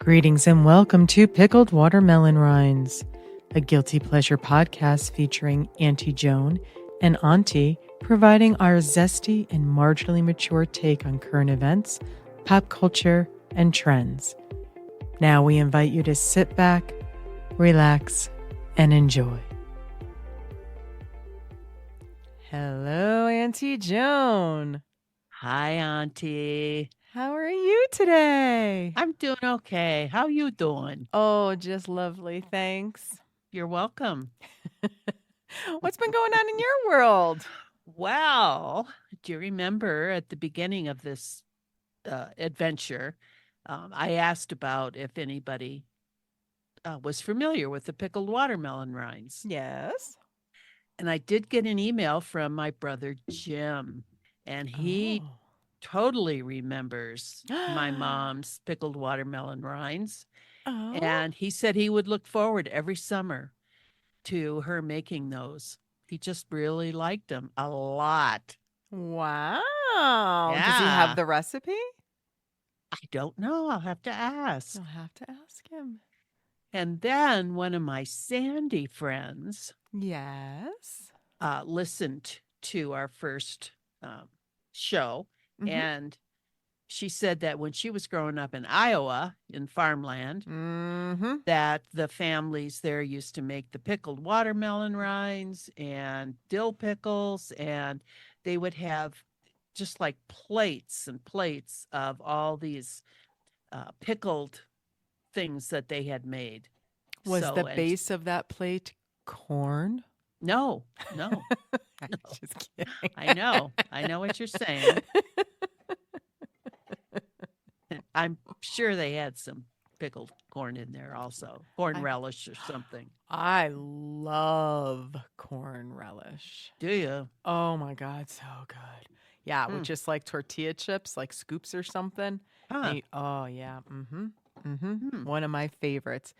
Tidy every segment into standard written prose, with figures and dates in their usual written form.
Greetings and welcome to Pickled Watermelon Rinds, a guilty pleasure podcast featuring Auntie Joan and Ontie providing our zesty and marginally mature take on current events, pop culture, and trends. Now we invite you to sit back, relax, and enjoy. Hello, Auntie Joan. Hi, Auntie. How are you today? I'm doing okay. How you doing? Oh, just lovely. Thanks. You're welcome. What's been going on in your world? Well, do you remember at the beginning of this adventure, I asked about if anybody was familiar with the pickled watermelon rinds. Yes. And I did get an email from my brother Jim, and he totally remembers my mom's pickled watermelon rinds. Oh. And he said he would look forward every summer to her making those. He just really liked them a lot. Wow. Yeah. Does he have the recipe? I don't know. I'll have to ask. You'll have to ask him. And then one of my Sandy friends Yes. listened to our first show. And she said that when she was growing up in Iowa, in farmland, that the families there used to make the pickled watermelon rinds and dill pickles, and they would have just like plates and plates of all these pickled things that they had made. Was the base of that plate corn? No. Just kidding. I know what you're saying. I'm sure they had some pickled corn in there also. Corn relish or something. I love corn relish. Do you? Oh my God, so good. Yeah, with just like tortilla chips, like scoops or something. Huh. Oh yeah. One of my favorites.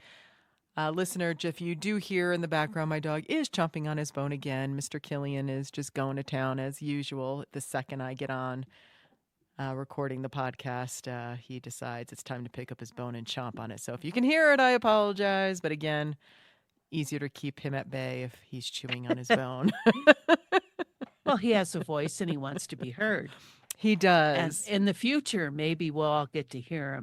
Listener, if you do hear in the background, my dog is chomping on his bone again. Mr. Killian is just going to town as usual. The second I get on recording the podcast, he decides it's time to pick up his bone and chomp on it. So if you can hear it, I apologize. But again, easier to keep him at bay if he's chewing on his bone. Well, he has a voice and he wants to be heard. He does. And in the future, maybe we'll all get to hear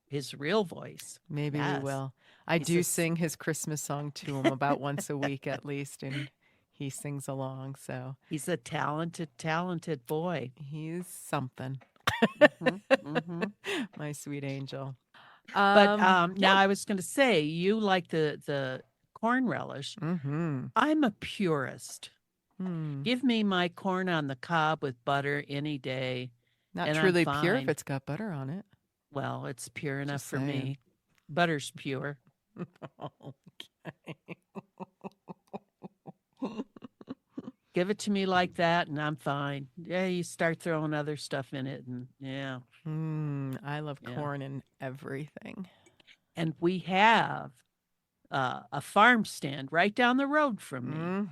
his real voice. Maybe we will. I do sing his Christmas song to him about once a week at least, and he sings along. So he's a talented boy. He's something. My sweet angel. But now I was going to say, you like the corn relish. I'm a purist. Give me my corn on the cob with butter any day. Not truly pure if it's got butter on it. Well, it's pure enough for me. Butter's pure. Okay. Give it to me like that and I'm fine. Yeah, you start throwing other stuff in it and yeah. I love corn in everything. And we have a farm stand right down the road from me.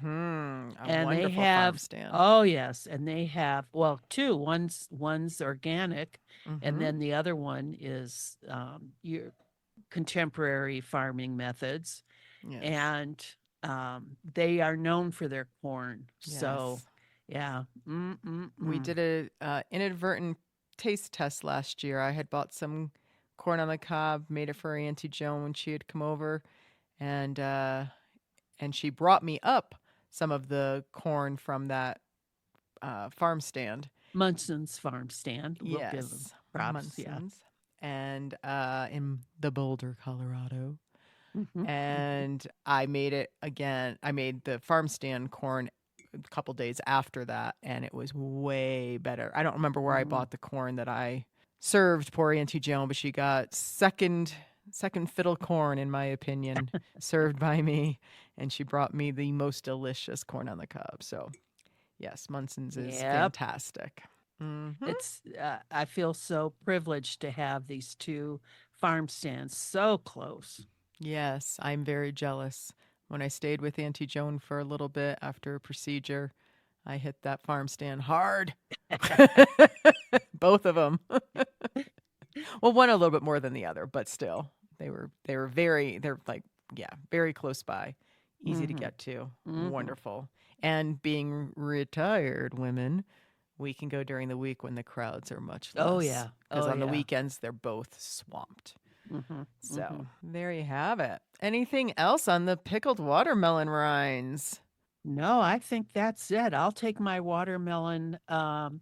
And they have farm stand. Oh yes, and they have two. One's organic, and then the other one is your contemporary farming methods, and they are known for their corn. Yes. So yeah, we did a inadvertent taste test last year. I had bought some corn on the cob, made it for Auntie Joan when she had come over. And she brought me up some of the corn from that farm stand. Munson's farm stand. We'll give them props. Munson's. And in the Boulder, Colorado. And I made it again. I made the farm stand corn a couple days after that, and it was way better. I don't remember where I bought the corn that I served poor Auntie Joan, but she got second fiddle corn, in my opinion, served by me, and she brought me the most delicious corn on the cob. So, yes, Munson's is fantastic. It's I feel so privileged to have these two farm stands so close. Yes, I'm very jealous. When I stayed with Auntie Joan for a little bit after a procedure, I hit that farm stand hard. Both of them. Well, one a little bit more than the other, but still. they're like, yeah, very close by, easy to get to, wonderful. And being retired women, we can go during the week when the crowds are much less. Oh yeah. Because on the weekends they're both swamped. So there you have it. Anything else on the pickled watermelon rinds? No, I think that's it. I'll take my watermelon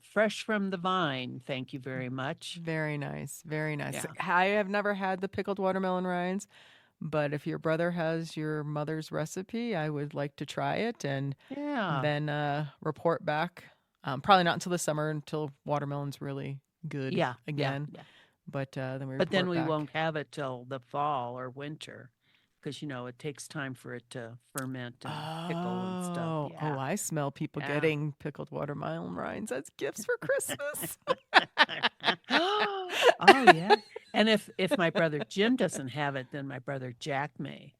fresh from the vine. Thank you very much. Very nice. Very nice. Yeah. I have never had the pickled watermelon rinds, but if your brother has your mother's recipe, I would like to try it and then report back. Probably not until the summer, until watermelon's really good again. Yeah. But then we But then we won't have it till the fall or winter, because it takes time for it to ferment and pickle and stuff. Oh, I smell people getting pickled watermelon rinds as gifts for Christmas. Oh yeah. And if my brother Jim doesn't have it, then my brother Jack may.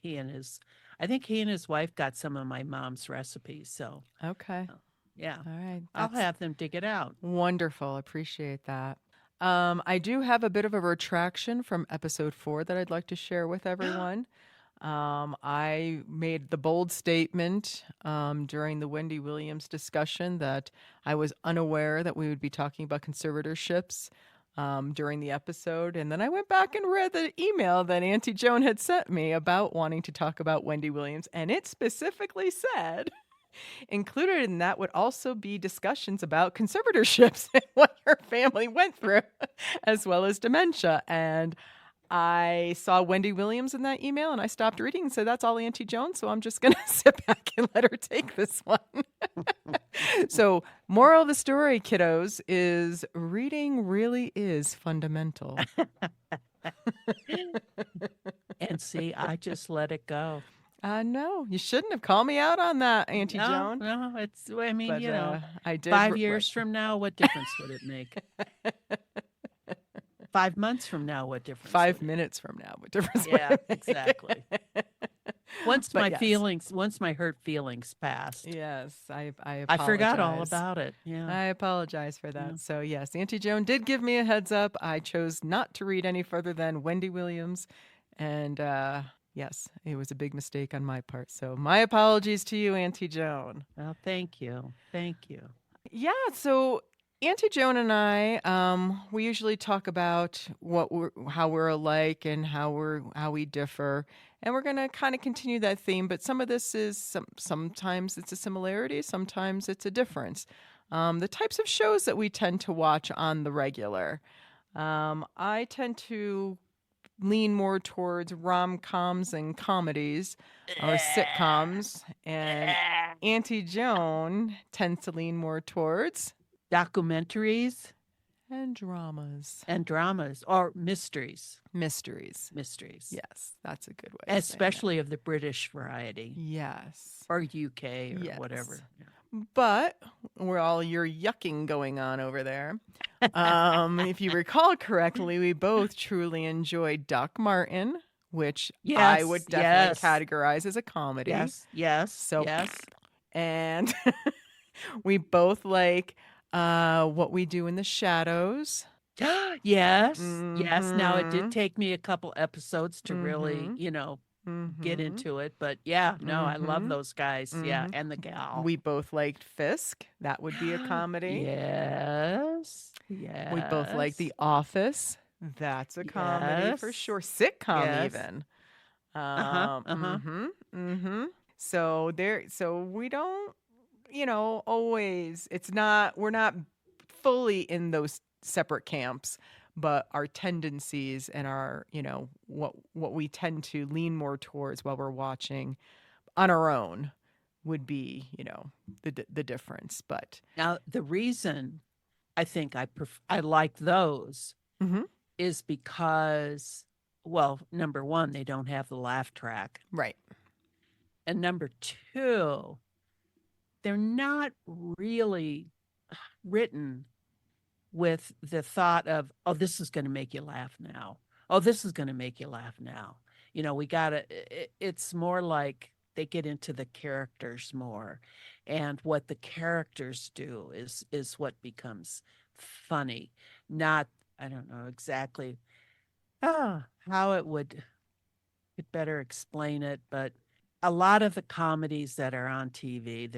I think he and his wife got some of my mom's recipes. So okay. Yeah. All right. I'll have them dig it out. Wonderful. Appreciate that. I do have a bit of a retraction from episode 4 that I'd like to share with everyone. I made the bold statement during the Wendy Williams discussion that I was unaware that we would be talking about conservatorships during the episode. And then I went back and read the email that Auntie Joan had sent me about wanting to talk about Wendy Williams. And it specifically said, included in that would also be discussions about conservatorships and what her family went through, as well as dementia. And I saw Wendy Williams in that email and I stopped reading and said, that's all Auntie Joan. So I'm just going to sit back and let her take this one. So moral of the story, kiddos, is reading really is fundamental. And see, I just let it go. No, you shouldn't have called me out on that, Auntie Joan. No, I mean, but, I did 5 years from now, what difference would it make? 5 months from now, what difference? 5 minutes from now, what difference? Yeah, exactly. Once my hurt feelings passed. Yes, I apologize. I forgot all about it. Yeah. I apologize for that. Yeah. So yes, Auntie Joan did give me a heads up. I chose not to read any further than Wendy Williams. And yes, it was a big mistake on my part. So my apologies to you, Auntie Joan. Well, thank you. Thank you. Yeah, so Auntie Joan and I, we usually talk about how we're alike and how we differ, and we're going to kind of continue that theme. But some of this is sometimes it's a similarity, sometimes it's a difference. The types of shows that we tend to watch on the regular, I tend to lean more towards rom-coms and comedies or sitcoms, and Auntie Joan tends to lean more towards documentaries and dramas or mysteries. Yes, that's a good way, especially of the British variety. Yes, or UK or whatever. Yeah. But we're all your yucking going on over there. If you recall correctly, we both truly enjoyed Doc Martin, which I would definitely categorize as a comedy. Yes. And we both like What We Do in the Shadows. Yes. Now it did take me a couple episodes to really, get into it, but I love those guys. Yeah, and the gal. We both liked Fisk. That would be a comedy. Yes. We both like The Office. That's a comedy for sure. Sitcom even. So we don't, always. We're not fully in those separate camps. But our tendencies and our, what we tend to lean more towards while we're watching on our own would be, the difference. But now the reason I think I like those is because, well, number one, they don't have the laugh track. Right. And number two, they're not really written with the thought of, oh, this is going to make you laugh now. Oh, this is going to make you laugh now. It's more like they get into the characters more. And what the characters do is what becomes funny. Not, I don't know exactly How it would could better explain it, but a lot of the comedies that are on TV,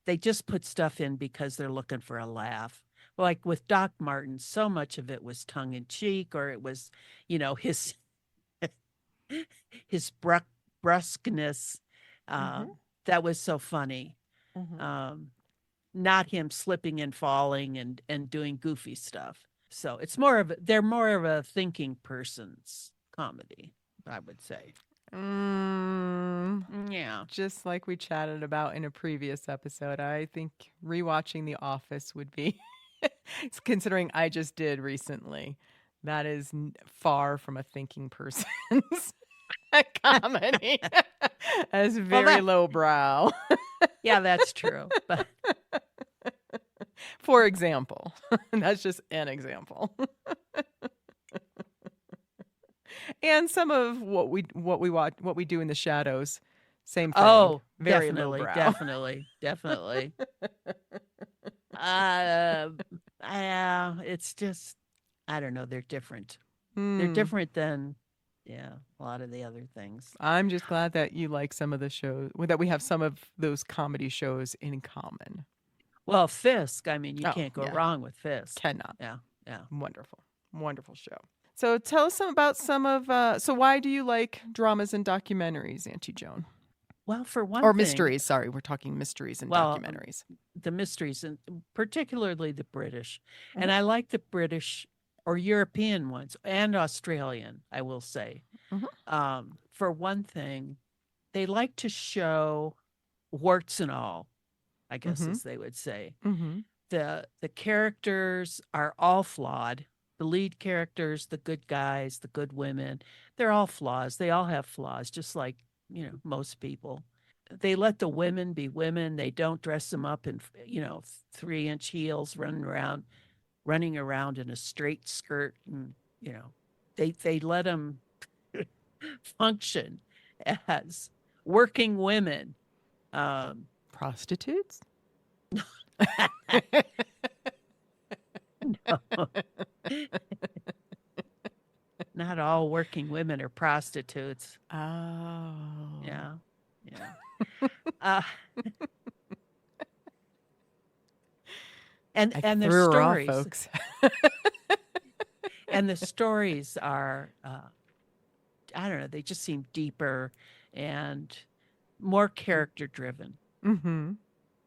they just put stuff in because they're looking for a laugh. Like with Doc Martin, so much of it was tongue in cheek, or it was, his his brusqueness, that was so funny. Not him slipping and falling and doing goofy stuff. So they're more of a thinking person's comedy, I would say. Yeah. Just like we chatted about in a previous episode, I think rewatching The Office would be, considering I just did recently, that is far from a thinking person's comedy. That's very lowbrow. Yeah, that's true. But for example, that's just an example. And some of what we watch, what we do in the shadows, same thing. Oh, very definitely, lowbrow. definitely. It's just, I don't know. They're different. They're different than, a lot of the other things. I'm just glad that you like some of the shows, that we have some of those comedy shows in common. Well, Fisk, I mean, you can't go wrong with Fisk. Cannot. Yeah. Wonderful show. So tell us about some of, so why do you like dramas and documentaries, Auntie Joan? Well, for one or thing, mysteries, sorry, we're talking mysteries and documentaries. The mysteries, and particularly the British. And I like the British or European ones and Australian, I will say. For one thing, they like to show warts and all, I guess as they would say. The characters are all flawed. The lead characters, the good guys, the good women, they're all flaws. They all have flaws, just like, most people. They let the women be women. They don't dress them up in, 3-inch heels, running around in a straight skirt. And, they let them function as working women. Prostitutes? No. Not all working women are prostitutes. Oh. Yeah. And the stories, folks. and the stories are, I don't know, they just seem deeper and more character driven.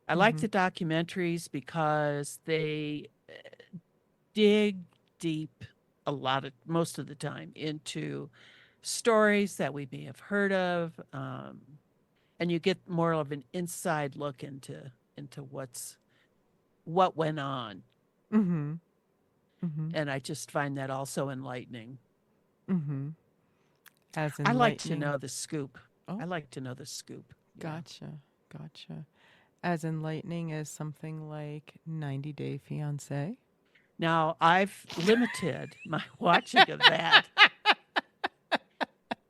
I like the documentaries because they dig deep most of the time into stories that we may have heard of, and you get more of an inside look into what went on. And I just find that also enlightening. I like to know the scoop. I like to know the scoop. Gotcha. As enlightening as something like 90 Day Fiancé? Now, I've limited my watching of that.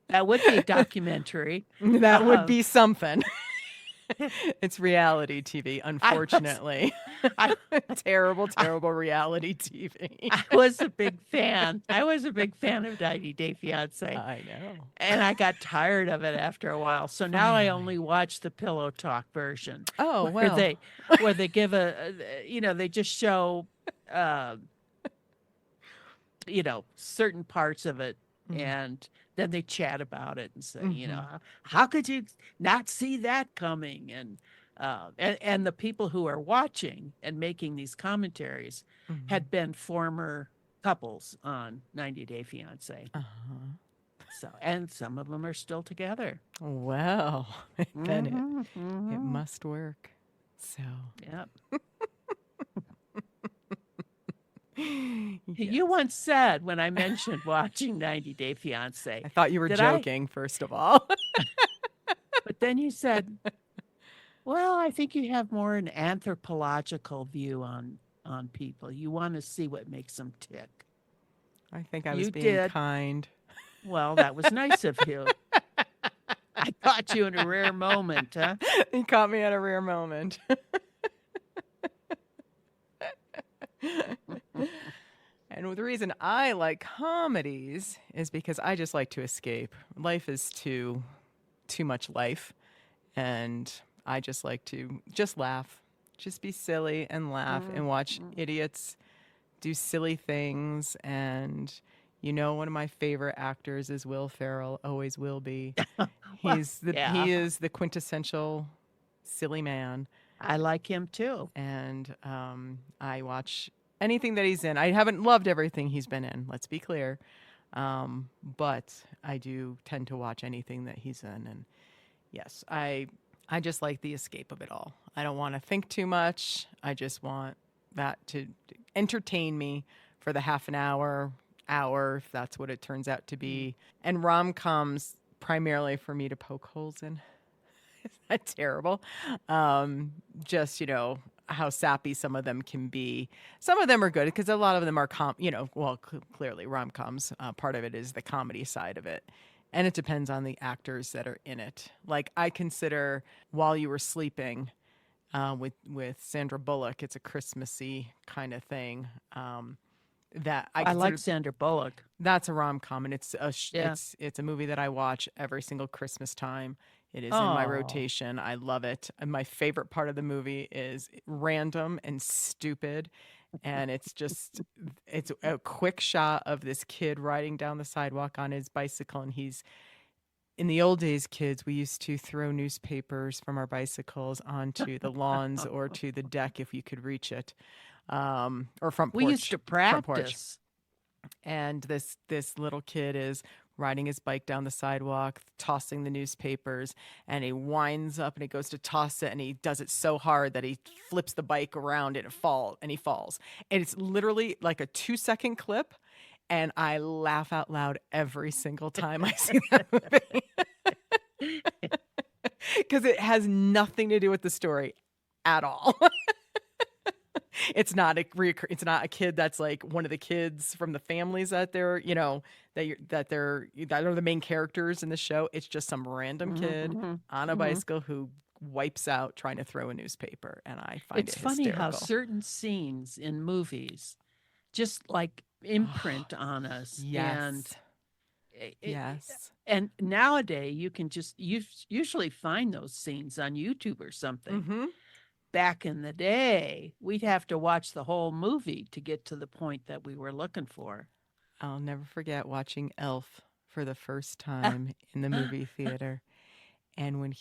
That would be a documentary. That would be something. It's reality TV, unfortunately. Terrible reality TV. I was a big fan. Of 90 Day Fiancé. I know. And I got tired of it after a while. So now I only watch the Pillow Talk version. Oh, well. Where they give they just show, certain parts of it. And then they chat about it and say, how could you not see that coming? And the people who are watching and making these commentaries had been former couples on 90 Day Fiancé. So, and some of them are still together. Well, then it must work. So, yep. Yes. You once said when I mentioned watching 90 Day Fiancé. I thought you were joking, first of all. But then you said, well, I think you have more an anthropological view on people. You want to see what makes them tick. I think I was being kind. Well, that was nice of you. I caught you in a rare moment, huh? You caught me at a rare moment. And the reason I like comedies is because I just like to escape. Life is too much life, and I just like to just laugh, just be silly and laugh and watch idiots do silly things. And one of my favorite actors is Will Ferrell, always will be. He is the quintessential silly man. I like him too. And I watch anything that he's in. I haven't loved everything he's been in, let's be clear. But I do tend to watch anything that he's in. And yes, I just like the escape of it all. I don't want to think too much. I just want that to entertain me for the half an hour, if that's what it turns out to be. And rom-coms primarily for me to poke holes in. Is that terrible? Just, how sappy some of them can be. Some of them are good because a lot of them are, clearly rom-coms. Part of it is the comedy side of it. And it depends on the actors that are in it. Like I consider While You Were Sleeping with Sandra Bullock, it's a Christmassy kind of thing. That I like Sandra Bullock. That's a rom-com, and it's a movie that I watch every single Christmas time. It is in my rotation. I love it. And my favorite part of the movie is random and stupid. And it's a quick shot of this kid riding down the sidewalk on his bicycle. And in the old days, kids, we used to throw newspapers from our bicycles onto the lawns or to the deck if you could reach it. Or front porch. We used to practice. And this little kid is riding his bike down the sidewalk, tossing the newspapers, and he winds up and he goes to toss it, and he does it so hard that he flips the bike around and he falls. And it's literally like a 2-second clip, and I laugh out loud every single time I see that movie. Because it has nothing to do with the story at all. It's not a kid that's like one of the kids from the families that they're, that are the main characters in the show. It's just some random kid on a bicycle who wipes out trying to throw a newspaper, and I find it hysterical. It's funny how certain scenes in movies just like imprint on us. Yes. Yes. And nowadays you can just usually find those scenes on YouTube or something. Back in the day, we'd have to watch the whole movie to get to the point that we were looking for. I'll never forget watching Elf for the first time in the movie theater. And when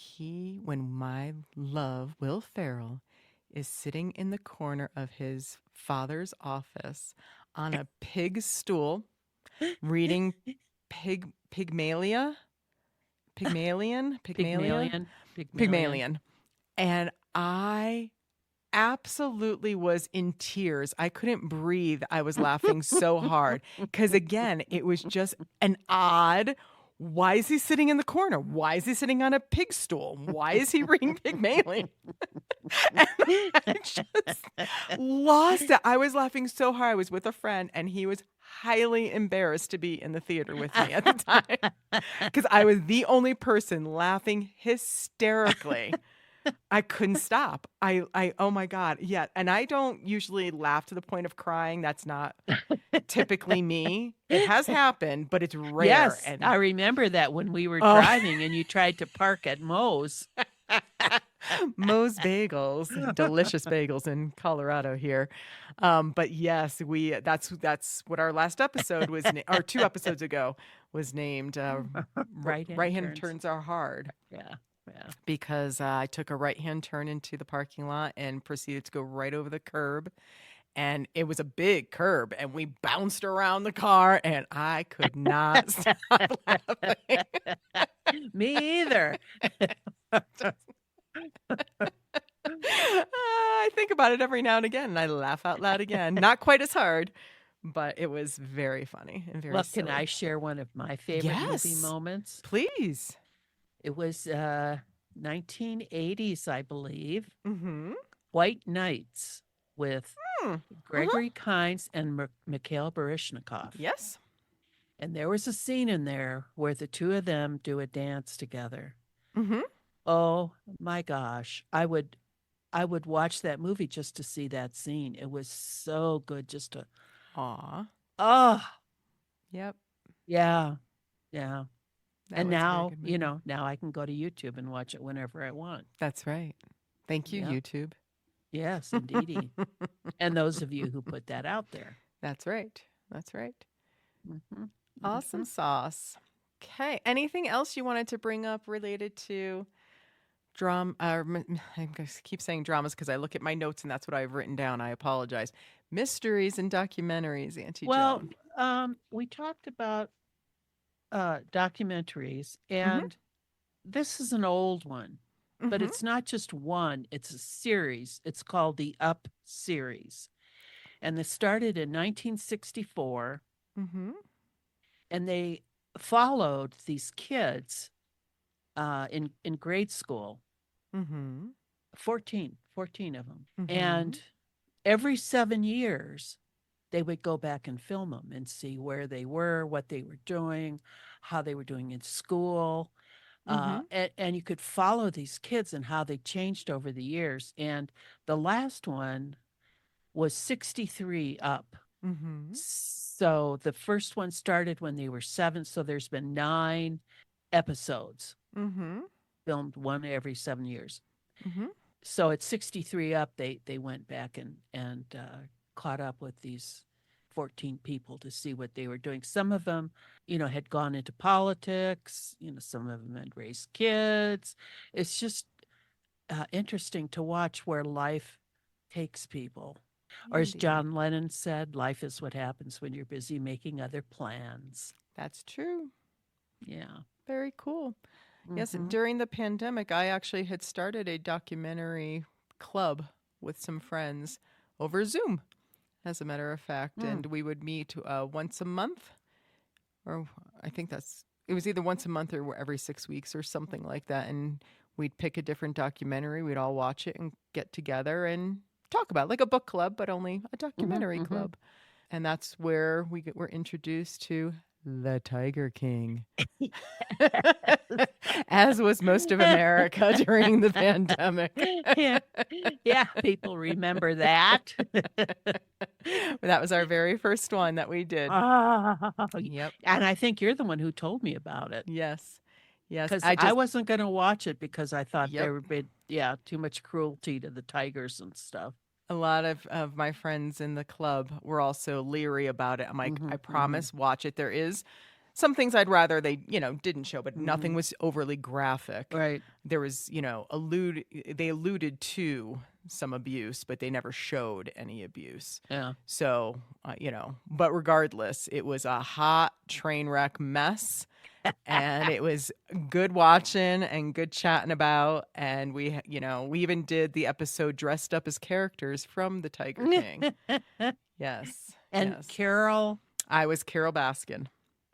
my love, Will Ferrell, is sitting in the corner of his father's office on a pig stool, reading Pygmalion. And I absolutely was in tears. I couldn't breathe. I was laughing so hard because, again, it was just an odd. Why is he sitting in the corner? Why is he sitting on a pig stool? Why is he reading Pygmalion? And I just lost it. I was laughing so hard. I was with a friend, and he was highly embarrassed to be in the theater with me at the time because I was the only person laughing hysterically. I couldn't stop. Oh my God. Yeah. And I don't usually laugh to the point of crying. That's not typically me. It has happened, but it's rare. Yes. And I remember that when we were driving and you tried to park at Moe's. Moe's Bagels, delicious bagels in Colorado here. But yes, that's what our last episode was, or 2 episodes ago was named. Right-hand turns are hard. Yeah. Because I took a right-hand turn into the parking lot and proceeded to go right over the curb. And it was a big curb, and we bounced around the car, and I could not stop laughing. Me either. I think about it every now and again, and I laugh out loud again. Not quite as hard, but it was very funny and very silly. Can I share one of my favorite movie moments? Please. It was 1980s, I believe. White Nights with Gregory Kynes and Mikhail Baryshnikov. Yes. And there was a scene in there where the two of them do a dance together. Oh my gosh. I would watch that movie just to see that scene. It was so good just to Oh, Yep. yeah. Yeah. That And was a very now, good movie. now I can go to YouTube and watch it whenever I want. That's right. Thank you, Yep. YouTube. Yes, indeedy. And those of you who put that out there. That's right. That's right. Mm-hmm. Awesome sauce. Okay. Anything else you wanted to bring up related to drama? I keep saying dramas because I look at my notes and that's what I've written down. I apologize. Mysteries and documentaries, Auntie Well, Joan. we talked about documentaries, Mm-hmm. and this is an old one, but Mm-hmm. it's not just one, it's a series. It's called the Up series. And this started in 1964. Mm-hmm. And they followed these kids in grade school, Mm-hmm. 14 of them. Mm-hmm. And every 7 years, they would go back and film them and see where they were, what they were doing, how they were doing in school. And you could follow these kids and how they changed over the years. And the last one was 63 up. Mm-hmm. So the first one started when they were 7. So there's been 9 episodes filmed, one every 7 years. Mm-hmm. So at 63 up, they went back and caught up with these 14 people to see what they were doing. Some of them, had gone into politics. Some of them had raised kids. It's just interesting to watch where life takes people. Or as John Lennon said, life is what happens when you're busy making other plans. That's true. Yeah. Very cool. Mm-hmm. Yes, during the pandemic, I actually had started a documentary club with some friends over Zoom, as a matter of fact. And we would meet once a month, or I think it was either once a month or every 6 weeks or something like that. And we'd pick a different documentary. We'd all watch it and get together and talk about it, like a book club, but only a documentary club. And that's where we were introduced to the Tiger King, as was most of America during the pandemic. Yeah, people remember that. That was our very first one that we did. Yep. And I think you're the one who told me about it. Yes. Yes. Because I wasn't going to watch it because I thought there would be, too much cruelty to the tigers and stuff. A lot of my friends in the club were also leery about it. I'm like, I promise, watch it. There is some things I'd rather they, didn't show, but nothing was overly graphic. Right. There was, they alluded to some abuse, but they never showed any abuse. Yeah. So, but regardless, it was a hot train wreck mess. And it was good watching and good chatting about. And we even did the episode dressed up as characters from the Tiger King. Yes. And yes. Carol? I was Carol Baskin.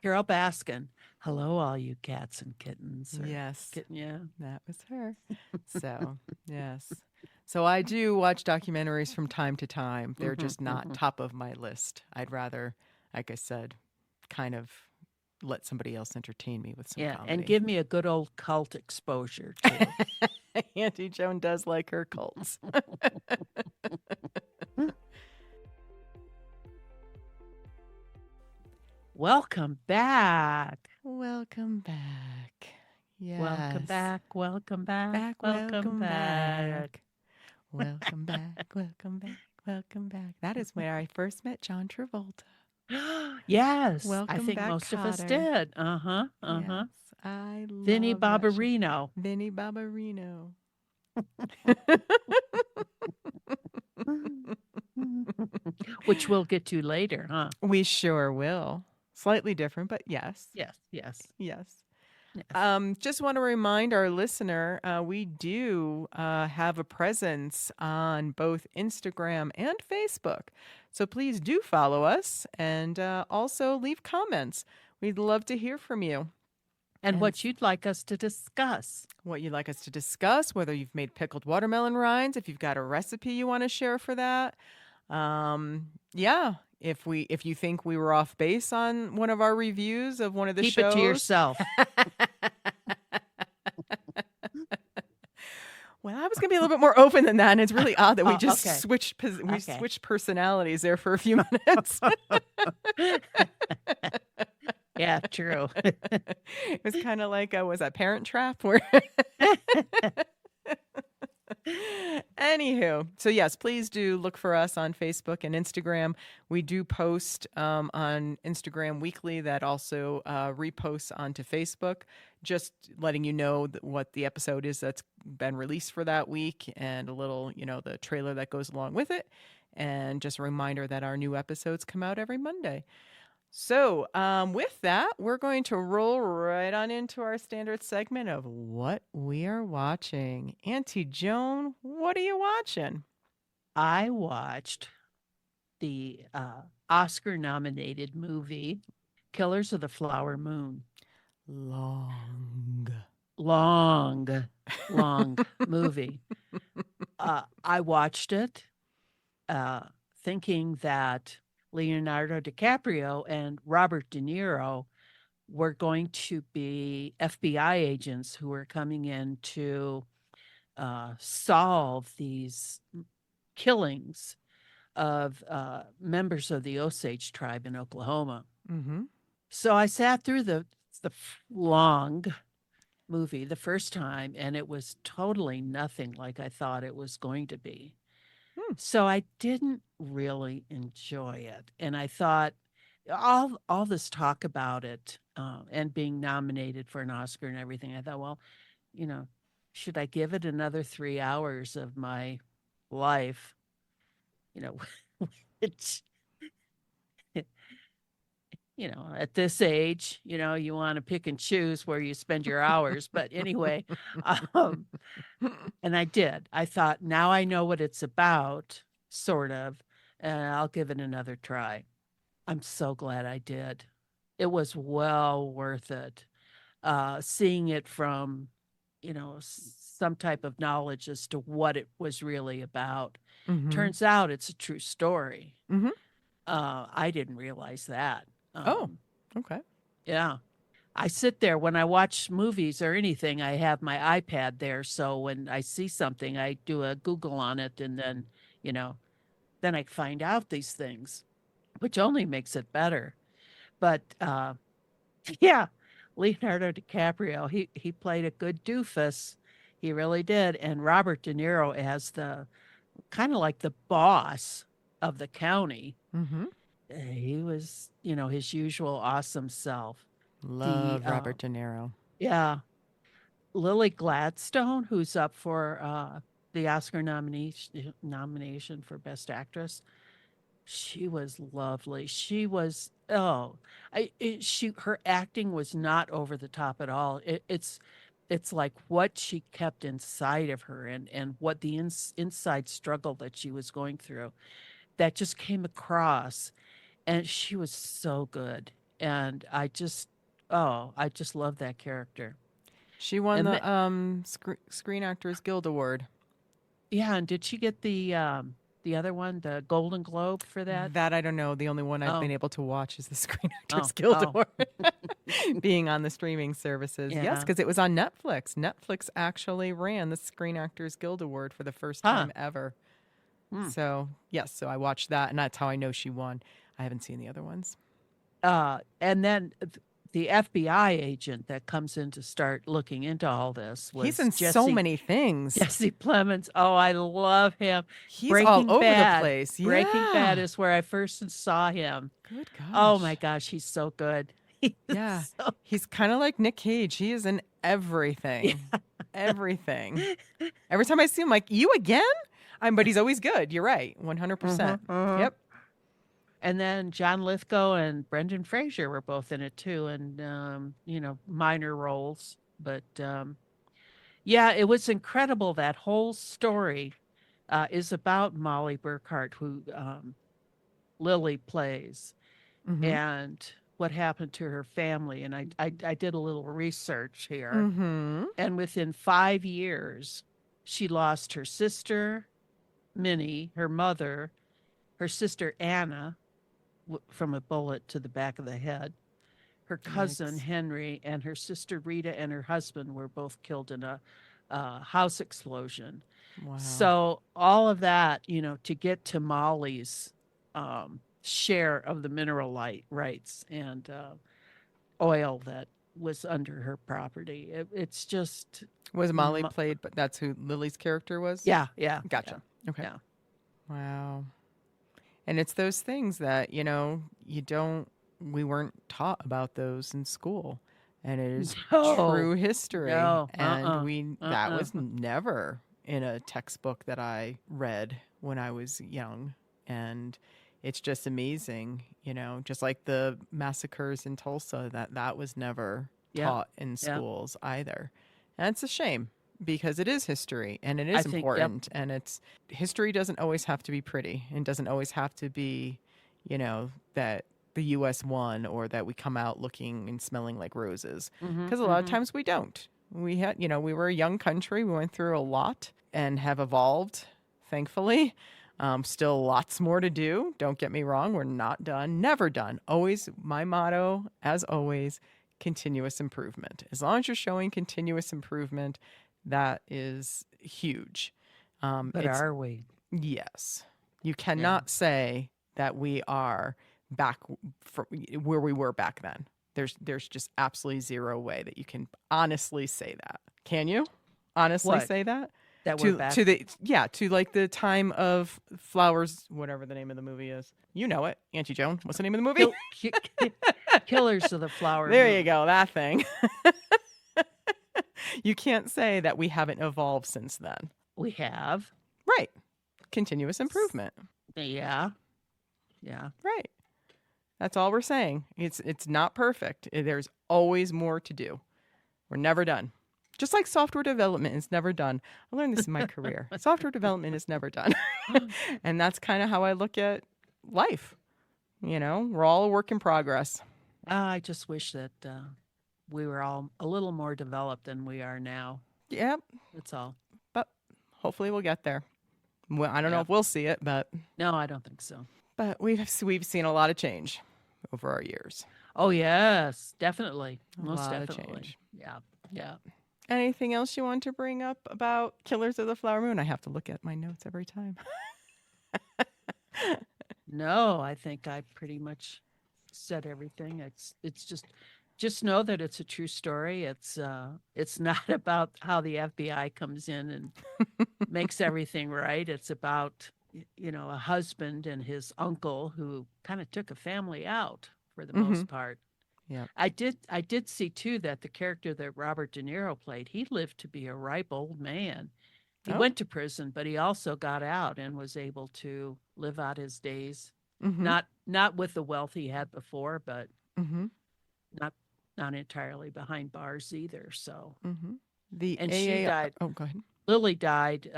Carol Baskin. Hello, all you cats and kittens. Yes. Yeah. That was her. So, yes. So I do watch documentaries from time to time. They're just not top of my list. I'd rather, like I said, kind of let somebody else entertain me with some comedy. And give me a good old cult exposure, too. Auntie Joan does like her cults. Welcome back. Welcome back. Yes. Welcome back. Welcome back. Welcome back. Welcome back. Welcome back. Welcome back. That is where I first met John Travolta. Yes. Welcome I think back, most of us Cotter. did. Yes, I love Vinnie that show. Barbarino. Vinnie Barbarino. Which we'll get to later, huh? We sure will. Slightly different, but yes. Yes. Just want to remind our listener, we do have a presence on both Instagram and Facebook. So please do follow us and also leave comments. We'd love to hear from you. And what you'd like us to discuss. What you'd like us to discuss, whether you've made pickled watermelon rinds, if you've got a recipe you want to share for that. If you think we were off base on one of our reviews of one of the shows. Keep it to yourself. Well, I was going to be a little bit more open than that, and it's really odd that we just okay. switched personalities there for a few minutes. Yeah, true. It was kind of like, was that Parent Trap? Where Anywho, so yes, please do look for us on Facebook and Instagram. We do post on Instagram weekly that also reposts onto Facebook, just letting you know what the episode is that's been released for that week and a little, the trailer that goes along with it. And just a reminder that our new episodes come out every Monday. So, with that, we're going to roll right on into our standard segment of what we are watching. Auntie Joan, what are you watching? I watched the Oscar-nominated movie Killers of the Flower Moon. Long. Long movie. I watched it thinking that Leonardo DiCaprio and Robert De Niro were going to be FBI agents who were coming in to solve these killings of members of the Osage tribe in Oklahoma. Mm-hmm. So I sat through the long movie the first time, and it was totally nothing like I thought it was going to be. So I didn't really enjoy it, and I thought all this talk about it and being nominated for an Oscar and everything. I thought, well, should I give it another 3 hours of my life? It's at this age, you want to pick and choose where you spend your hours. But anyway, and I did. I thought, now I know what it's about, sort of, and I'll give it another try. I'm so glad I did. It was well worth it. Seeing it from, some type of knowledge as to what it was really about. Mm-hmm. Turns out it's a true story. Mm-hmm. I didn't realize that. Okay. Yeah. I sit there when I watch movies or anything, I have my iPad there. So when I see something, I do a Google on it and then, then I find out these things, which only makes it better. But yeah, Leonardo DiCaprio, he played a good doofus. He really did. And Robert De Niro as the kind of like the boss of the county. Mm-hmm. He was, his usual awesome self. Love Robert De Niro. Yeah, Lily Gladstone, who's up for the Oscar nomination for Best Actress. She was lovely. She was her acting was not over the top at all. It's like what she kept inside of her and what the inside struggle that she was going through that just came across, and she was so good. And I just love that character. She won the Screen Actors Guild Award. Yeah, and did she get the other one, the Golden Globe for that? That I don't know. The only one I've been able to watch is the Screen Actors Guild Award, being on the streaming services. Yeah. Yes, because it was on Netflix. Netflix actually ran the Screen Actors Guild Award for the first time ever. So, yes, so I watched that, and that's how I know she won. I haven't seen the other ones. And then the FBI agent that comes in to start looking into all this was he's in so many things. Jesse Plemons. Oh, I love him. He's all over the place. Yeah. Breaking Bad is where I first saw him. Good gosh. Oh my gosh, he's so good. He's kind of like Nick Cage. He is in everything. Yeah. Everything. Every time I see him, like, you again? But he's always good. You're right. 100%. Yep. And then John Lithgow and Brendan Fraser were both in it too, and minor roles. But yeah, it was incredible. That whole story is about Molly Burkhart, who Lily plays, and what happened to her family. And I did a little research here, and within 5 years, she lost her sister, Minnie, her mother, her sister Anna, from a bullet to the back of the head. Her cousin Henry and her sister Rita and her husband were both killed in a house explosion. Wow. So all of that, to get to Molly's share of the mineral rights and oil that was under her property. It's just Was Molly played, but that's who Lily's character was? yeah. Gotcha. Yeah, Okay. yeah. Wow. And it's those things that, we weren't taught about those in school. And it is true history. No. And that was never in a textbook that I read when I was young. And it's just amazing, just like the massacres in Tulsa, that was never taught in schools either. And it's a shame because it is history and it is important. And history doesn't always have to be pretty and doesn't always have to be, that the U.S. won or that we come out looking and smelling like roses. Because a lot of times we don't. We had, we were a young country. We went through a lot and have evolved, thankfully. Still lots more to do. Don't get me wrong. We're not done. Never done. Always my motto, as always, continuous improvement. As long as you're showing continuous improvement, that is huge. But are we? Yes. You cannot say that we are back where we were back then. There's just absolutely zero way that you can honestly say that. Can you honestly say that? That we're back? To like the time of Flowers, whatever the name of the movie is. You know it. Auntie Joan. What's the name of the movie? Killers of the Flower There Moon. you go. That thing. You can't say that we haven't evolved since then. We have. Right. Continuous improvement. Yeah. Right. That's all we're saying. It's not perfect. There's always more to do. We're never done. Just like software development is never done. I learned this in my career. Software development is never done. And that's kind of how I look at life. We're all a work in progress. I just wish that we were all a little more developed than we are now. Yep. That's all. But hopefully we'll get there. Well, I don't know if we'll see it, but... No, I don't think so. But we've seen a lot of change over our years. Oh, yes. Definitely. Most definitely. definitely. Of change. Yeah. Anything else you want to bring up about Killers of the Flower Moon? I have to look at my notes every time. No, I think I pretty much said everything. It's just know that it's a true story. It's not about how the FBI comes in and makes everything right. It's about a husband and his uncle who kind of took a family out for the most part. Yeah. I did see too that the character that Robert De Niro played, he lived to be a ripe old man. He went to prison, but he also got out and was able to live out his days. Not with the wealth he had before, but not entirely behind bars either. So and she died. Oh, go ahead. Lily died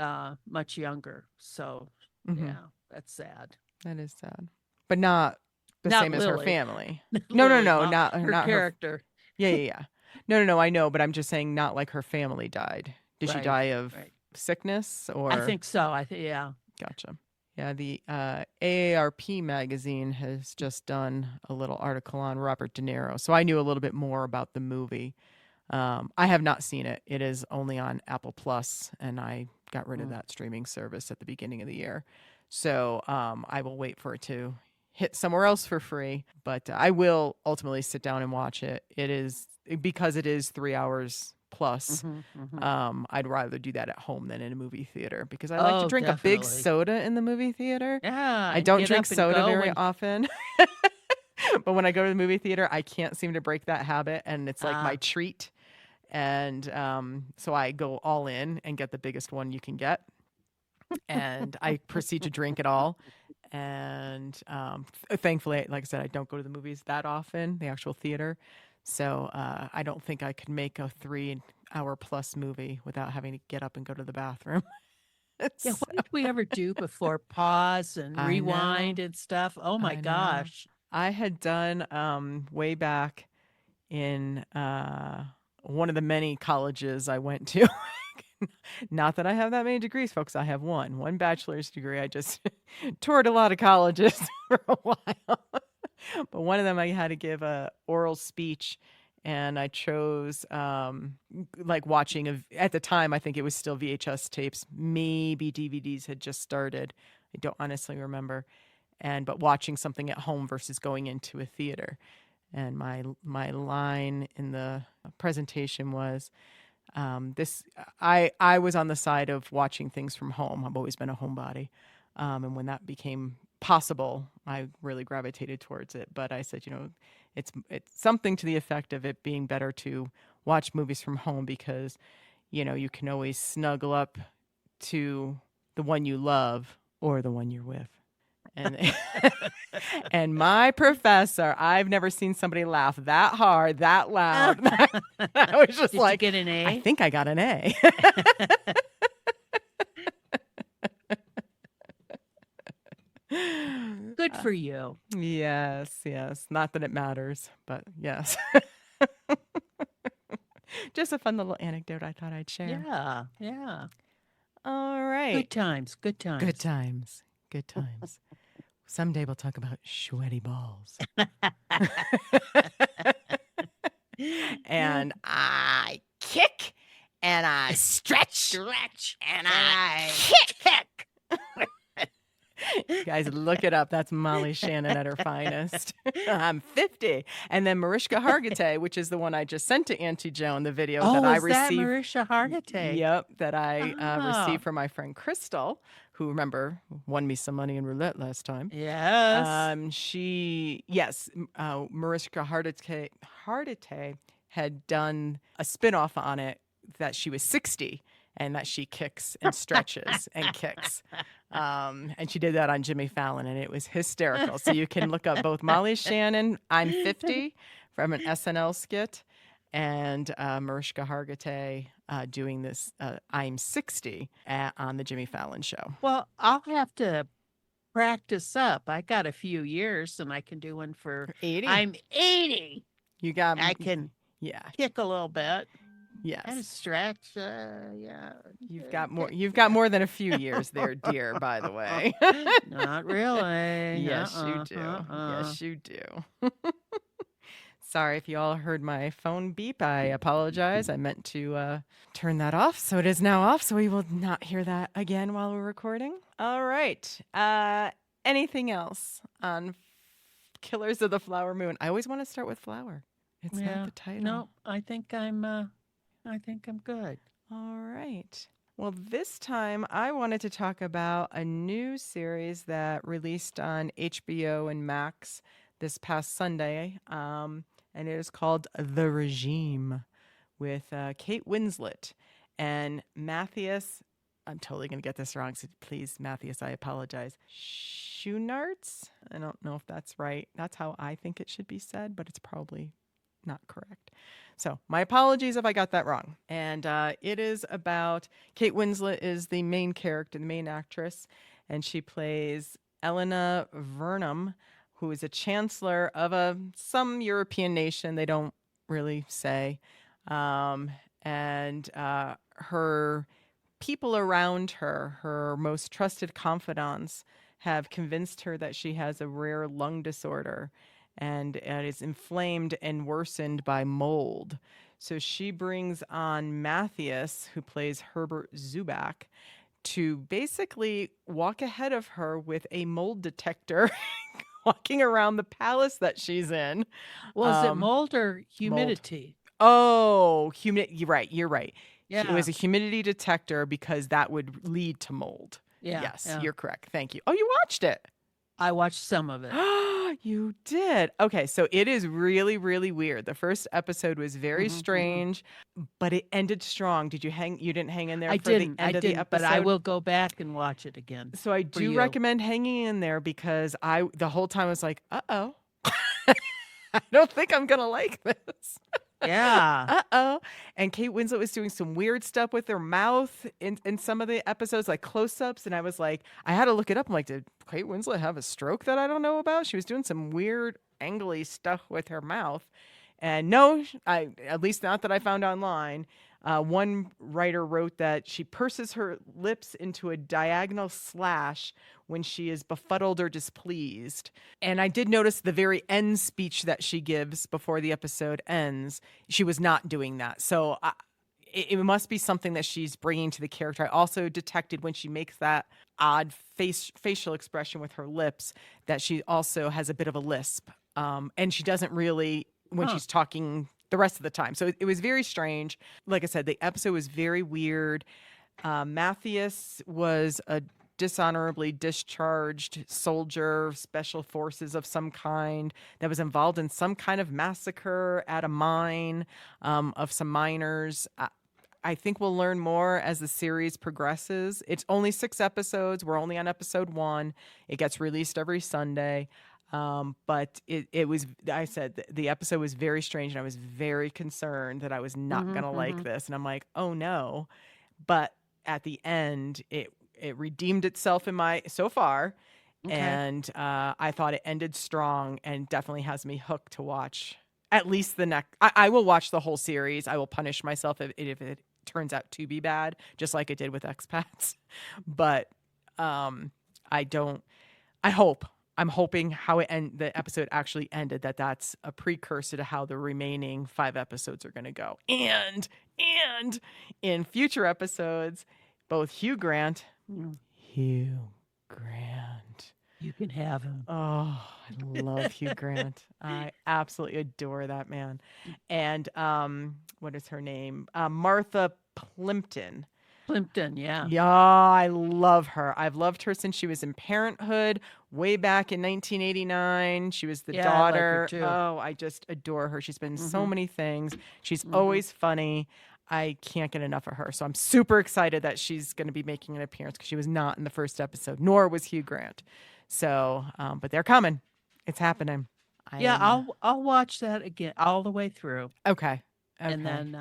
much younger. So yeah, that's sad. That is sad, but not the Not same Lily. as her family. Lily, No, not her not character. Yeah. No. I know, but I'm just saying, not like her family died. Did she die of sickness or? I think so. Yeah. Gotcha. Yeah, the AARP magazine has just done a little article on Robert De Niro, so I knew a little bit more about the movie. I have not seen it. It is only on Apple Plus, and I got rid of that streaming service at the beginning of the year. So I will wait for it to hit somewhere else for free, but I will ultimately sit down and watch it. It is because it is 3 hours plus. I'd rather do that at home than in a movie theater because I like to drink a big soda in the movie theater. Yeah, I don't drink soda very often. But when I go to the movie theater, I can't seem to break that habit, and it's like my treat. And so I go all in and get the biggest one you can get. And I proceed to drink it all. And thankfully, like I said, I don't go to the movies that often, the actual theater. So I don't think I could make a 3-hour plus movie without having to get up and go to the bathroom. Yeah, what did we ever do before pause and rewind and stuff? Oh my gosh. I had done way back in one of the many colleges I went to. Not that I have that many degrees, folks. I have one bachelor's degree. I just toured a lot of colleges for a while. But one of them I had to give a oral speech, and I chose like watching at the time, I think it was still VHS tapes, maybe DVDs had just started. I don't honestly remember. but watching something at home versus going into a theater. And my line in the presentation was, I was on the side of watching things from home. I've always been a homebody. And when that became possible, I really gravitated towards it. But I said, it's something to the effect of it being better to watch movies from home because, you can always snuggle up to the one you love or the one you're with. And and my professor, I've never seen somebody laugh that hard, that loud. I was just Did you get an A? I think I got an A. Good for you. Yes. Not that it matters, but yes. Just a fun little anecdote I thought I'd share. Yeah. All right. Good times. Good times. Someday we'll talk about sweaty balls. And I kick and I stretch and I kick. You guys, look it up. That's Molly Shannon at her finest. I'm 50. And then Mariska Hargitay, which is the one I just sent to Auntie Joan, the video that I received. That Mariska Hargitay? Yep, that I received from my friend Crystal, who, remember, won me some money in roulette last time. Yes. Mariska Hargitay had done a spinoff on it that she was 60 and that she kicks and stretches and kicks. And she did that on Jimmy Fallon, and it was hysterical. So you can look up both Molly Shannon, I'm 50, from an SNL skit, and Mariska Hargitay doing this I'm 60 on the Jimmy Fallon show. Well, I'll have to practice up. I got a few years, and I can do one for 80. I'm 80. I can kick a little bit. Yes. And stretch. Yeah. You've got more than a few years there, dear, by the way. Not really. Yes, you do. Yes, you do. Sorry if you all heard my phone beep. I apologize. I meant to turn that off. So it is now off. So we will not hear that again while we're recording. All right. Anything else on Killers of the Flower Moon? I always want to start with flower. It's not the title. No, I think I'm good. All right. Well, this time I wanted to talk about a new series that released on HBO and Max this past Sunday, and it is called The Regime with Kate Winslet and Matthias. I'm totally going to get this wrong, so please, Matthias, I apologize. Schoenaerts? I don't know if that's right. That's how I think it should be said, but it's probably not correct. So my apologies if I got that wrong. And it is about, Kate Winslet is the main character, the main actress, and she plays Elena Vernum, who is a chancellor of some European nation. They don't really say. And her people around her, her most trusted confidants, have convinced her that she has a rare lung disorder and is inflamed and worsened by mold. So she brings on Matthias, who plays Herbert Zuback, to basically walk ahead of her with a mold detector walking around the palace that she's in. Was it mold or humidity? Mold. Oh, you're right. Yeah. It was a humidity detector because that would lead to mold. Yeah. Yes, yeah. You're correct. Thank you. Oh, you watched it. I watched some of it. You did. Okay, so it is really, really weird. The first episode was very strange, but it ended strong. Did you hang? You didn't hang in there the end of the episode? But I will go back and watch it again. So I do recommend hanging in there because the whole time was like, uh-oh. I don't think I'm going to like this. Yeah. Uh-oh. And Kate Winslet was doing some weird stuff with her mouth in some of the episodes, like close-ups. And I was like, I had to look it up. I'm like, did Kate Winslet have a stroke that I don't know about? She was doing some weird, angly stuff with her mouth. And no, at least not that I found online. One writer wrote that she purses her lips into a diagonal slash when she is befuddled or displeased. And I did notice the very end speech that she gives before the episode ends, she was not doing that. So it must be something that she's bringing to the character. I also detected when she makes that odd facial expression with her lips that she also has a bit of a lisp. And she doesn't really when she's talking the rest of the time. So it was very strange. Like I said, the episode was very weird. Matthias was a dishonorably discharged soldier, special forces of some kind that was involved in some kind of massacre at a mine of some miners. I think we'll learn more as the series progresses. It's only 6 episodes. We're only on episode 1. It gets released every Sunday. But it was, I said, the episode was very strange, and I was very concerned that I was not going to like this. And I'm like, oh no. But at the end, it redeemed itself so far. Okay. And I thought it ended strong and definitely has me hooked to watch at least the next. I will watch the whole series. I will punish myself if it turns out to be bad, just like it did with Expats. But I'm hoping how the episode actually ended, that's a precursor to how the remaining 5 episodes are going to go. And in future episodes, both Hugh Grant. You can have him. Oh, I love Hugh Grant. I absolutely adore that man. And what is her name? Martha Plimpton. Yeah. Yeah, I love her. I've loved her since she was in Parenthood way back in 1989. She was the daughter. I like her too. Oh, I just adore her. She's been in so many things. She's always funny. I can't get enough of her. So I'm super excited that she's going to be making an appearance because she was not in the first episode, nor was Hugh Grant. So, but they're coming. It's happening. I'll watch that again all the way through. Okay. And then,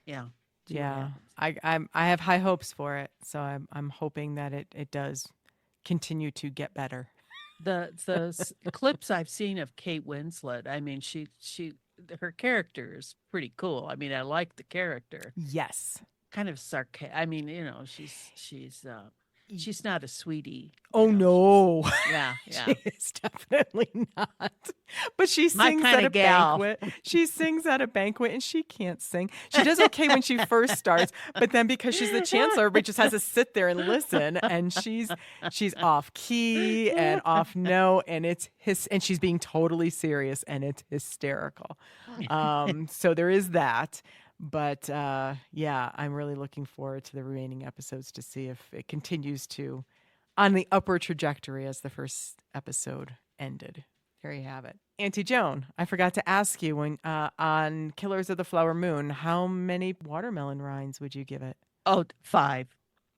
yeah, I have high hopes for it. So I'm hoping that it does continue to get better. The clips I've seen of Kate Winslet, I mean, her character is pretty cool. I mean, I like the character. Yes. Kind of sarcastic. I mean, she's not a sweetie. Oh no. Yeah. She is definitely not. But she sings at a banquet. She sings at a banquet and she can't sing. She does okay when she first starts, but then because she's the chancellor, everybody just has to sit there and listen. And she's off key and off note, and and she's being totally serious, and it's hysterical. So there is that. But I'm really looking forward to the remaining episodes to see if it continues on the upward trajectory as the first episode ended. There you have it. Auntie Joan, I forgot to ask you on Killers of the Flower Moon, how many watermelon rinds would you give it? Oh, 5.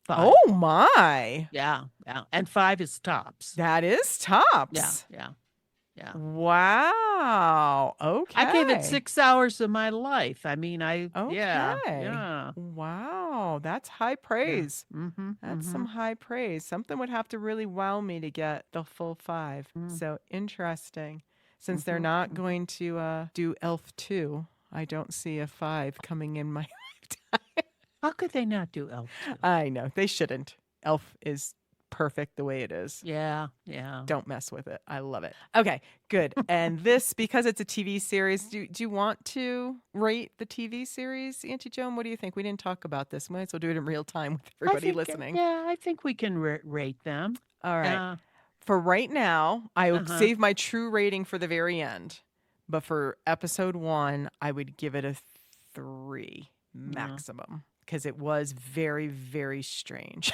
5. Oh my. Yeah. And 5 is tops. That is tops. Yeah. Wow. Okay. I gave it 6 hours of my life. I mean, yeah. Wow. That's high praise. Yeah. That's some high praise. Something would have to really wow me to get the full 5. So interesting. Since they're not going to do Elf 2, I don't see a 5 coming in my lifetime. How could they not do Elf 2? I know. They shouldn't. Elf is perfect the way it is. Yeah. Don't mess with it. I love it. Okay, good. And this, because it's a TV series, do you want to rate the TV series, Auntie Joan? What do you think? We didn't talk about this. We might as well do it in real time with everybody listening. Yeah, I think we can rate them. All right. For right now, I would save my true rating for the very end. But for episode 1, I would give it a 3 maximum because it was very, very strange.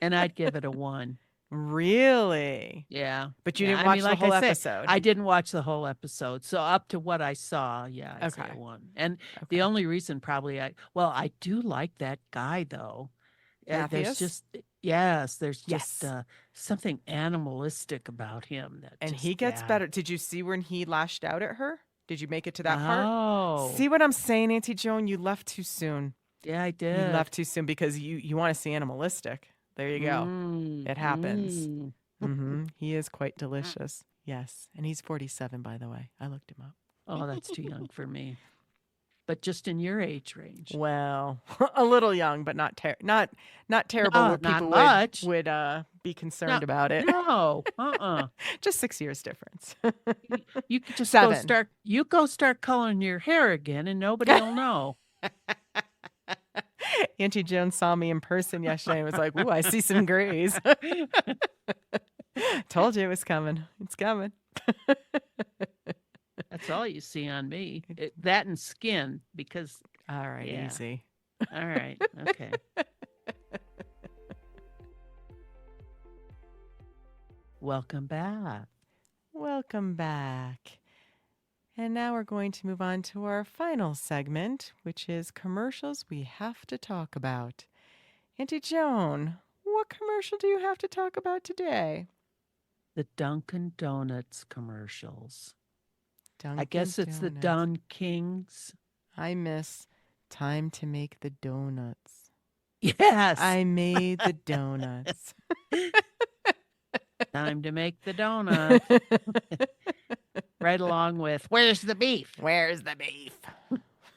And I'd give it a 1. Really? Yeah. But you didn't watch the whole episode. I didn't watch the whole episode. So up to what I saw, I'd say a 1. And the only reason probably I do like that guy though. There's just something animalistic about him he gets better. Did you see when he lashed out at her? Did you make it to that part? Oh. See what I'm saying, Auntie Joan? You left too soon. Yeah, I did. You left too soon because you want to see animalistic. There you go. It happens. He is quite delicious. Yes. And he's 47, by the way. I looked him up. Oh, that's too young for me. But just in your age range. Well, a little young, but not terrible. Where people would be concerned about it. No. Just 6 years difference. You could just 7. go start coloring your hair again and nobody will know. Auntie Joan saw me in person yesterday and was like, "Ooh, I see some grays." Told you it was coming. It's coming. That's all you see on me. That and skin, because. All right, Yeah. easy. All right. Okay. Welcome back. Welcome back. And now we're going to move on to our final segment, which is commercials we have to talk about. Auntie Joan, what commercial do you have to talk about today? The Dunkin Donuts commercials. Dunkin' I guess it's the DunKings. I miss time to make the donuts. Yes. I made the donuts. Time to make the donuts. Right along with, where's the beef? Where's the beef?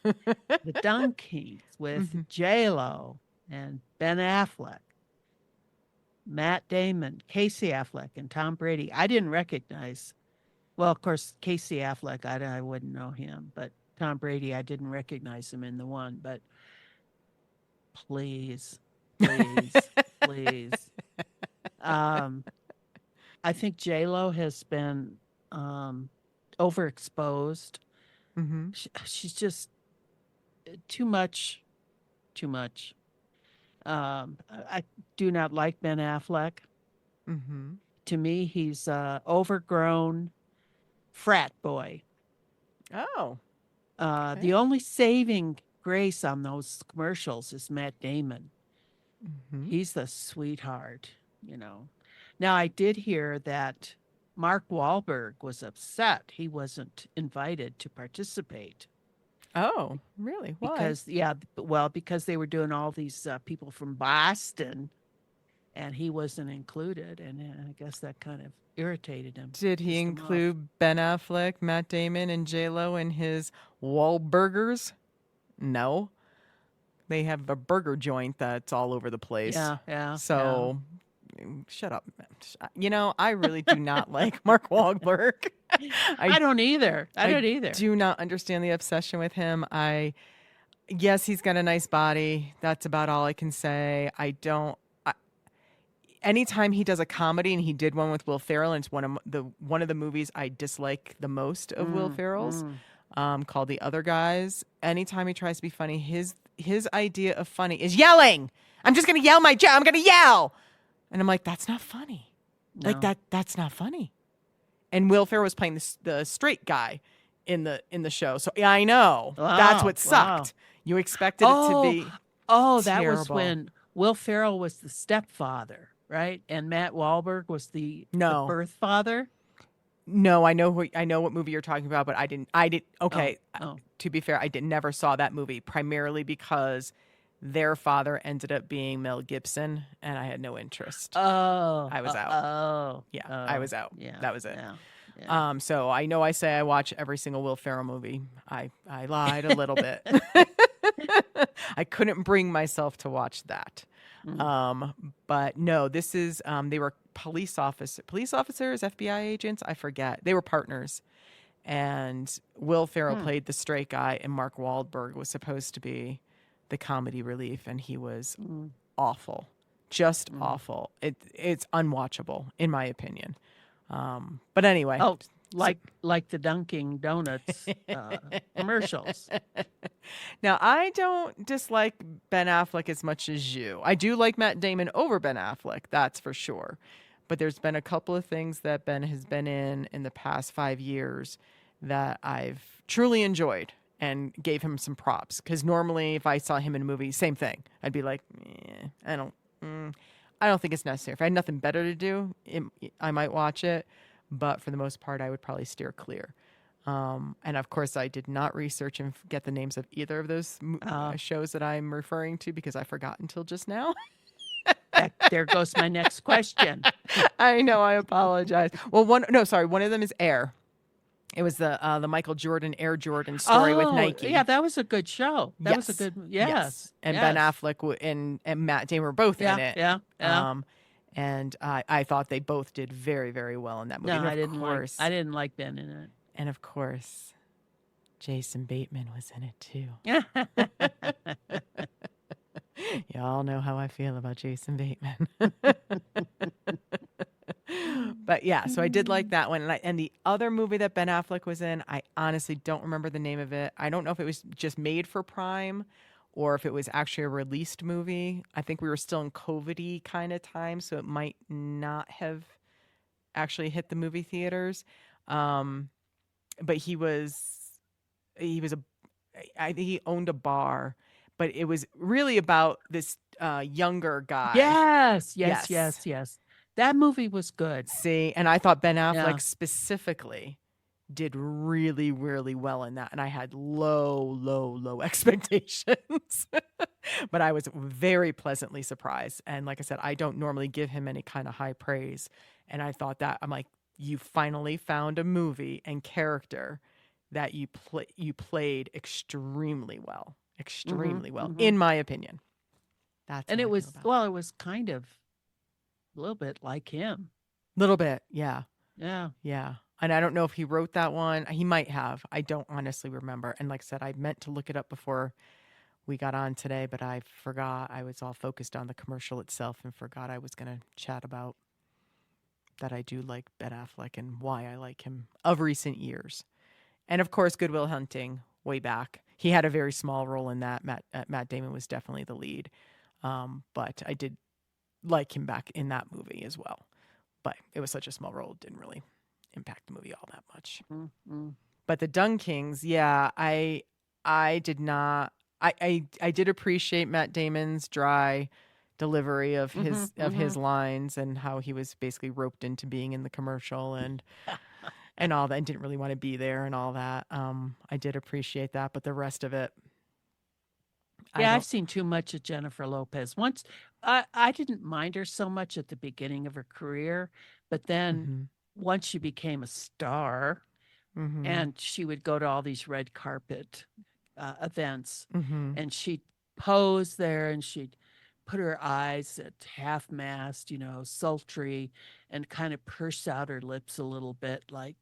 The DunKings with J-Lo and Ben Affleck, Matt Damon, Casey Affleck, and Tom Brady. I didn't recognize. Well, of course, Casey Affleck, I wouldn't know him. But Tom Brady, I didn't recognize him in the one. But please, please. I think J-Lo has been overexposed. She's just too much. I do not like Ben Affleck. To me, he's overgrown frat boy. Oh. The only saving grace on those commercials is Matt Damon. He's the sweetheart, you know. Now, I did hear that Mark Wahlberg was upset he wasn't invited to participate. Oh, really? Why? Because they were doing all these people from Boston, and he wasn't included, and I guess that kind of irritated him. Did he include Ben Affleck, Matt Damon, and J-Lo in his Wahlburgers? No. They have a burger joint that's all over the place. Yeah. So, shut up. You know, I really do not like Mark Wahlberg. I don't either. I do not understand the obsession with him. Yes, he's got a nice body. That's about all I can say. Anytime he does a comedy, and he did one with Will Ferrell, and it's one of the movies I dislike the most of Will Ferrell's, called The Other Guys. Anytime he tries to be funny, his idea of funny is yelling. I'm just gonna yell my joke. I'm gonna yell, and I'm like, that's not funny. No. Like that's not funny. And Will Ferrell was playing the straight guy in the show, so yeah, I know that's what sucked. You expected it to be. Oh, that was when Will Ferrell was the stepfather. Right, and Matt Wahlberg was the birth father. No, I know what movie you're talking about, but I didn't. Okay, to be fair, never saw that movie, primarily because their father ended up being Mel Gibson, and I had no interest. I was out. I was out. Yeah, that was it. Yeah. So I know I say I watch every single Will Ferrell movie. I lied a little bit. I couldn't bring myself to watch that. But no, this is, they were police officers, FBI agents. I forget. They were partners, and Will Ferrell played the straight guy, and Mark Wahlberg was supposed to be the comedy relief. And he was awful, just awful. It's unwatchable in my opinion. But anyway, like the Dunkin Donuts commercials. Now, I don't dislike Ben Affleck as much as you. I do like Matt Damon over Ben Affleck, that's for sure. But there's been a couple of things that Ben has been in the past 5 years that I've truly enjoyed and gave him some props. Because normally, if I saw him in a movie, same thing. I'd be like, I don't think it's necessary. If I had nothing better to do, I might watch it. But for the most part, I would probably steer clear. And of course, I did not research and get the names of either of those shows that I'm referring to because I forgot until just now. There goes my next question. I know. I apologize. Well, one of them is Air. It was the Michael Jordan, Air Jordan story with Nike. Yeah, that was a good show. That was a good, yes. And Ben Affleck and Matt Damon were both in it. Yeah. And I thought they both did very, very well in that movie. No, I didn't like Ben in it. And of course, Jason Bateman was in it too. Y'all know how I feel about Jason Bateman. But yeah, so I did like that one. And the other movie that Ben Affleck was in, I honestly don't remember the name of it. I don't know if it was just made for Prime or if it was actually a released movie. I think we were still in COVID-y kind of time, so it might not have actually hit the movie theaters. But he I think he owned a bar, but it was really about this younger guy. Yes. That movie was good. See, and I thought Ben Affleck specifically did really, really well in that. And I had low expectations. But I was very pleasantly surprised. And like I said, I don't normally give him any kind of high praise. And I thought that, I'm like, you finally found a movie and character that you played extremely well. In my opinion. It was kind of a little bit like him. Little bit, yeah. Yeah. And I don't know if he wrote that one. He might have. I don't honestly remember. And like I said, I meant to look it up before we got on today, but I forgot. I was all focused on the commercial itself and forgot I was going to chat about that I do like Ben Affleck and why I like him of recent years. And of course, Good Will Hunting, way back. He had a very small role in that. Matt Damon was definitely the lead. But I did like him back in that movie as well. But it was such a small role, it didn't really impact the movie all that much. Mm-hmm. But the DunKings, yeah, I did not. I did appreciate Matt Damon's dry delivery of his lines and how he was basically roped into being in the commercial and all that and didn't really want to be there and all that. I did appreciate that, but the rest of it, I've seen too much of Jennifer Lopez. Once I didn't mind her so much at the beginning of her career, but then once she became a star and she would go to all these red carpet events and she'd pose there and she'd put her eyes at half-mast, sultry, and kind of purse out her lips a little bit like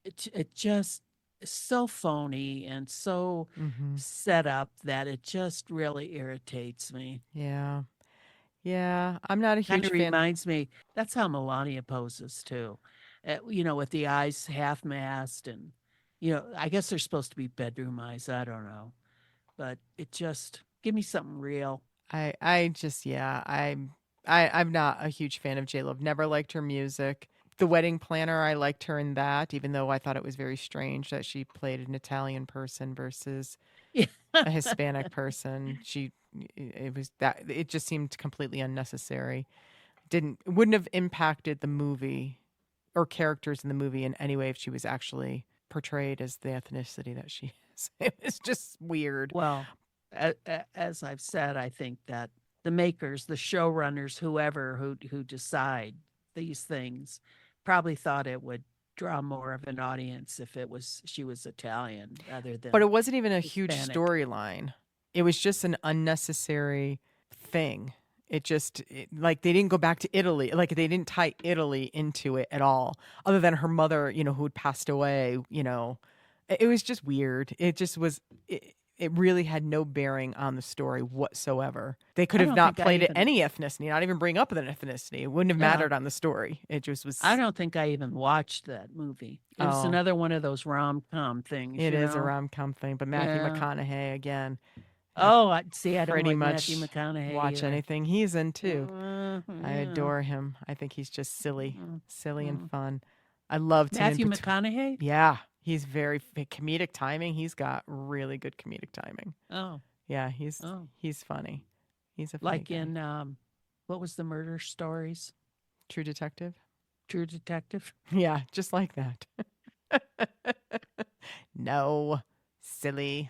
it just is so phony and so set up that it just really irritates me. Yeah. I'm not a huge fan. Reminds me, that's how Melania poses too. With the eyes half-mast and, I guess they're supposed to be bedroom eyes. I don't know. But it just, give me something real. I'm not a huge fan of J-Lo. I've never liked her music. The Wedding Planner, I liked her in that, even though I thought it was very strange that she played an Italian person versus a Hispanic person. It just seemed completely unnecessary. Wouldn't have impacted the movie or characters in the movie in any way if she was actually portrayed as the ethnicity that she is. It was just weird. Well, as I've said, I think that the makers, the showrunners, whoever who decide these things probably thought it would draw more of an audience if she was Italian rather than. But it wasn't even a Hispanic. huge storyline. It was just an unnecessary thing. It just like they didn't go back to Italy. Like they didn't tie Italy into it at all, other than her mother, who had passed away. It was just weird. It just was. It really had no bearing on the story whatsoever. They could have not played it any ethnicity, not even bring up an ethnicity. It wouldn't have mattered on the story. It just was. I don't think I even watched that movie. It was another one of those rom-com things. It is a rom-com thing, but Matthew McConaughey again. I don't pretty like much Matthew McConaughey watch either. anything he's in too. I adore him. I think he's just silly and fun. I loved Matthew McConaughey. Yeah. He's very comedic timing. He's got really good comedic timing. Oh, yeah, he's funny. He's a funny like guy. in what was the Murder Stories? True Detective. True Detective. Yeah, just like that. No, silly.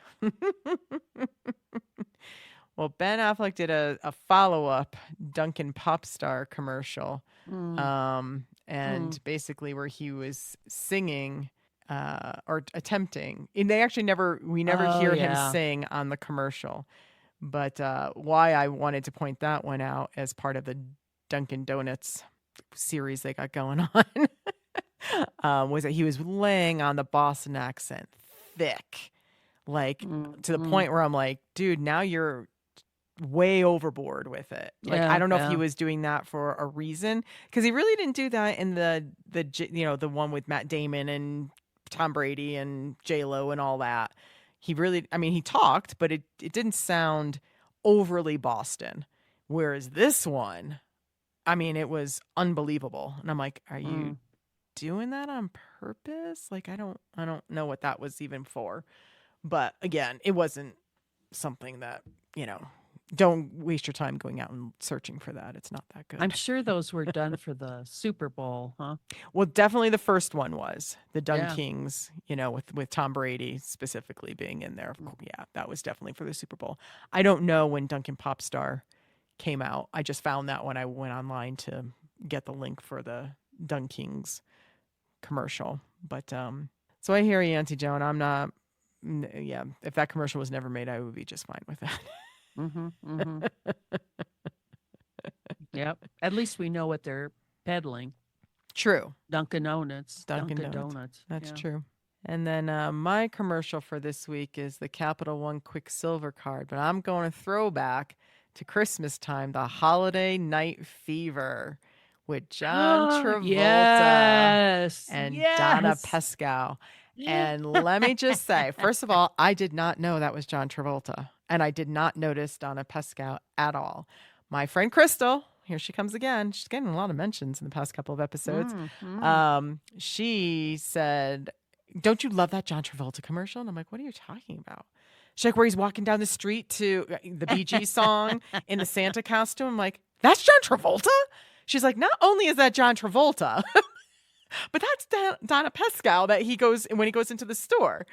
Well, Ben Affleck did a follow-up Dunkin' Pop Star commercial, and basically where he was singing. Or attempting, and we never hear him sing on the commercial. But why I wanted to point that one out as part of the Dunkin Donuts series they got going on was that he was laying on the Boston accent thick, like to the point where I'm like, dude, now you're way overboard with it. Like, I don't know if he was doing that for a reason, because he really didn't do that in the one with Matt Damon and Tom Brady and J-Lo and all that. He really, I mean, he talked, but it didn't sound overly Boston. Whereas this one, I mean, it was unbelievable. And I'm like, are you doing that on purpose? Like, I don't know what that was even for. But again, it wasn't something that, don't waste your time going out and searching for that. It's not that good. I'm sure those were done for the Super Bowl, huh? Well, definitely the first one was the DunKings, with Tom Brady specifically being in there. Yeah, that was definitely for the Super Bowl. I don't know when Dunkin' Popstar came out. I just found that when I went online to get the link for the DunKings commercial. But so I hear you, Auntie Joan. I'm not. Yeah, if that commercial was never made, I would be just fine with that. Yep. At least we know what they're peddling. True. Dunkin Donuts. Dunkin Donuts. That's true. And then my commercial for this week is the CapitalOne Quicksilver Card. But I'm going to throw back to Christmas time, the Holiday Night Fever with John Travolta and Donna Pescow. And let me just say, first of all, I did not know that was John Travolta. And I did not notice Donna Pescow at all. My friend Crystal, here she comes again. She's getting a lot of mentions in the past couple of episodes. She said, don't you love that John Travolta commercial? And I'm like, what are you talking about? She's like, where he's walking down the street to the Bee Gees song in the Santa costume. I'm like, that's John Travolta? She's like, not only is that John Travolta, but that's Donna Pescow that when he goes into the store.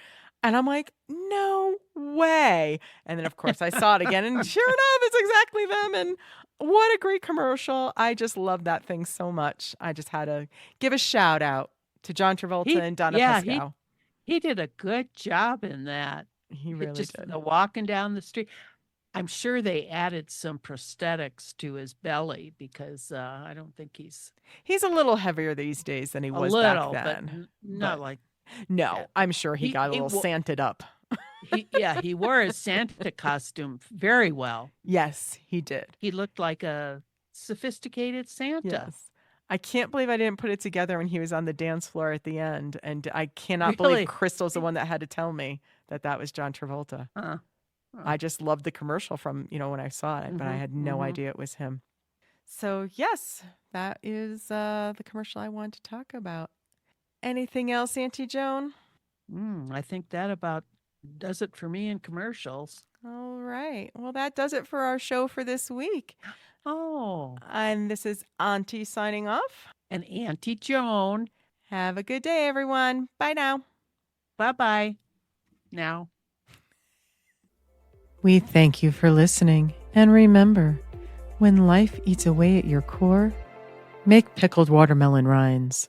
And I'm like, no way. And then, of course, I saw it again. And sure enough, it's exactly them. And what a great commercial. I just love that thing so much. I just had to give a shout out to John Travolta and Donna Pescow. He did a good job in that. He really did. The walking down the street. I'm sure they added some prosthetics to his belly because I don't think he's a little heavier these days than he was back then. But not like. No, I'm sure he got a little Santed up. He wore his Santa costume very well. Yes, he did. He looked like a sophisticated Santa. Yes. I can't believe I didn't put it together when he was on the dance floor at the end. And I cannot believe Crystal's the one that had to tell me that was John Travolta. I just loved the commercial from, when I saw it, but I had no idea it was him. So, yes, that is the commercial I wanted to talk about. Anything else, Auntie Joan? I think that about does it for me in commercials. All right. Well, that does it for our show for this week. Oh. And this is Auntie signing off. And Auntie Joan. Have a good day, everyone. Bye now. Bye-bye. Now. We thank you for listening. And remember, when life eats away at your core, make pickled watermelon rinds.